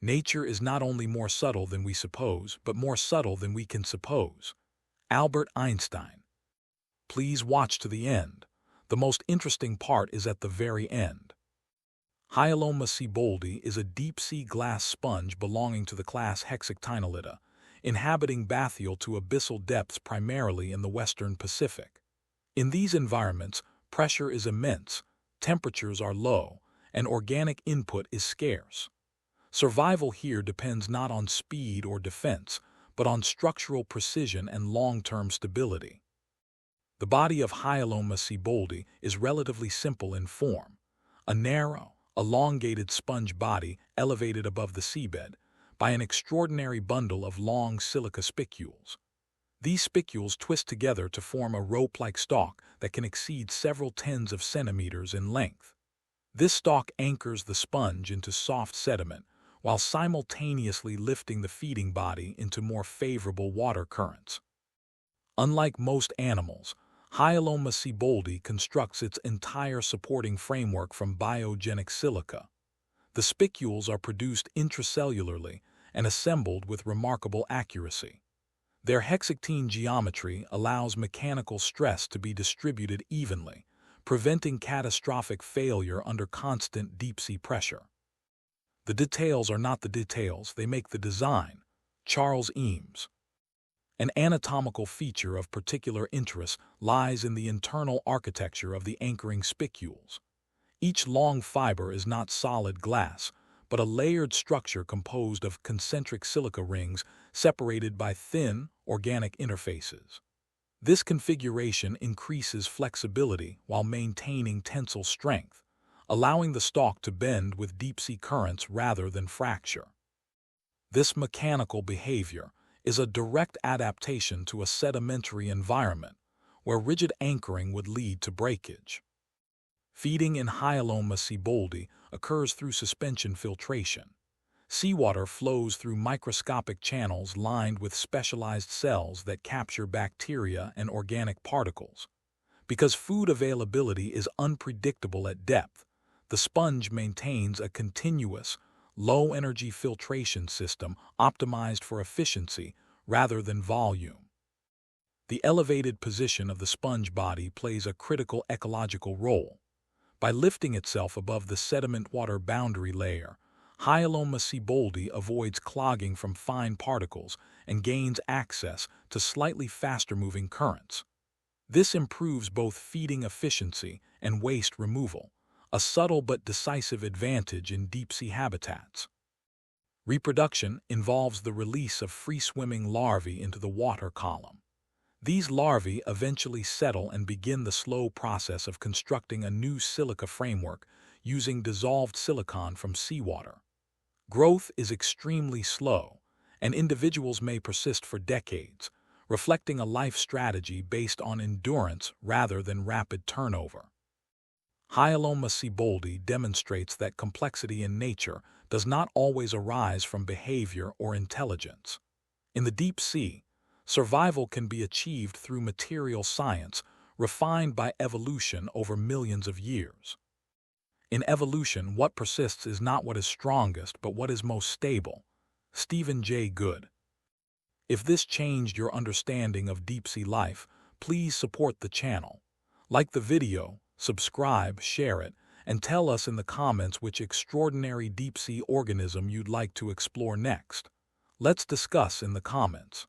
Nature is not only more subtle than we suppose, but more subtle than we can suppose. Albert Einstein. Please watch to the end. The most interesting part is at the very end. Hyalonema sieboldi is a deep-sea glass sponge belonging to the class Hexactinolida, inhabiting bathyal to abyssal depths primarily in the western Pacific. In these environments, pressure is immense, temperatures are low, and organic input is scarce. Survival here depends not on speed or defense, but on structural precision and long-term stability. The body of Hyalonema sieboldi is relatively simple in form, a narrow, elongated sponge body elevated above the seabed by an extraordinary bundle of long silica spicules. These spicules twist together to form a rope-like stalk that can exceed several tens of centimeters in length. This stalk anchors the sponge into soft sediment, while simultaneously lifting the feeding body into more favorable water currents. Unlike most animals, Hyalonema sieboldi constructs its entire supporting framework from biogenic silica. The spicules are produced intracellularly and assembled with remarkable accuracy. Their hexactine geometry allows mechanical stress to be distributed evenly, preventing catastrophic failure under constant deep-sea pressure. The details are not the details, they make the design. Charles Eames. An anatomical feature of particular interest lies in the internal architecture of the anchoring spicules. Each long fiber is not solid glass, but a layered structure composed of concentric silica rings separated by thin, organic interfaces. This configuration increases flexibility while maintaining tensile strength, allowing the stalk to bend with deep-sea currents rather than fracture. This mechanical behavior is a direct adaptation to a sedimentary environment where rigid anchoring would lead to breakage. Feeding in Hyalonema sieboldi occurs through suspension filtration. Seawater flows through microscopic channels lined with specialized cells that capture bacteria and organic particles. Because food availability is unpredictable at depth, the sponge maintains a continuous, low-energy filtration system optimized for efficiency rather than volume. The elevated position of the sponge body plays a critical ecological role. By lifting itself above the sediment-water boundary layer, Hyalonema sieboldi avoids clogging from fine particles and gains access to slightly faster-moving currents. This improves both feeding efficiency and waste removal, a subtle but decisive advantage in deep-sea habitats. Reproduction involves the release of free-swimming larvae into the water column. These larvae eventually settle and begin the slow process of constructing a new silica framework using dissolved silicon from seawater. Growth is extremely slow, and individuals may persist for decades, reflecting a life strategy based on endurance rather than rapid turnover. Hyalonema sieboldi demonstrates that complexity in nature does not always arise from behavior or intelligence. In the deep sea, survival can be achieved through material science refined by evolution over millions of years. In evolution, what persists is not what is strongest, but what is most stable. Stephen J. Good. If this changed your understanding of deep-sea life, please support the channel. Like the video, subscribe, share it, and tell us in the comments which extraordinary deep-sea organism you'd like to explore next. Let's discuss in the comments.